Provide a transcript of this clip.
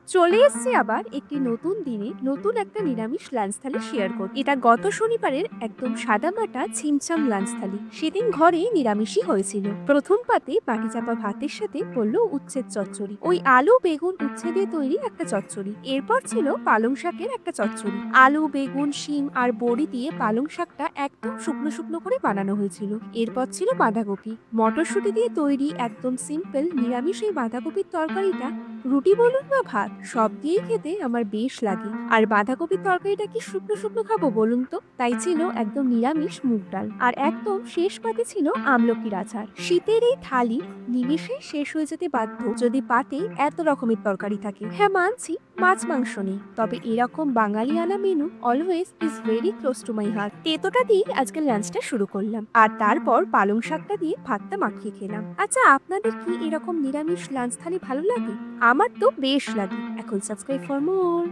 চলে এসেছি আবার একটি নতুন দিনে নতুন একটা নিরামিষ লাঞ্চ থালি শেয়ার করতে। এটা গত শনিবারের একদম সাদামাটা ছিমছাম লাঞ্চ থালি। সেদিন ঘরে নিরামিষই হয়েছিল। প্রথম পাতে পাটিচাপা ভাতের সাথে পড়লো উচ্ছেদ চচ্চড়ি, ওই আলু বেগুন উচ্ছে দিয়ে তৈরি একটা চচ্চড়ি। এরপর ছিল পালং শাকের একটা চচ্চড়ি, আলু বেগুন শিম আর বড়ি দিয়ে পালং শাকটা একদম শুকনো শুকনো করে বানানো হয়েছিল। এরপর ছিল বাঁধাকপি মটরশুঁটি দিয়ে তৈরি একদম সিম্পল নিরামিষ এই বাঁধাকপির তরকারিটা রুটি বলুন বা ভাত সব দিয়েই খেতে আমার বেশ লাগে। আর বাঁধাকপির তরকারিটা কি শুকনো শুকনো খাবো বলুন তো, তাই ছিল একদম নিরামিষ মুগ ডাল। আর একদম শেষ পাতে ছিল আমলকির আচার। শীতের এই থালি নিমেষে শেষ হয়ে যেতে বাধ্য যদি পাতে এত রকমের তরকারি থাকে। হ্যাঁ মানছি মাছ মাংস নেই, তবে এরকম বাঙালিয়ানা menu always is very close to my heart. তেতোটা দিয়ে আজকের লাঞ্চটা শুরু করলাম, আর তারপর পালং শাকটা দিয়ে ভাতটা মাখিয়ে খেলাম। আচ্ছা, আপনাদের কি এরকম নিরামিষ লাঞ্চ থালি ভালো লাগে? আমার তো বেশ লাগে। এখন সাবস্ক্রাইব ফর মোর।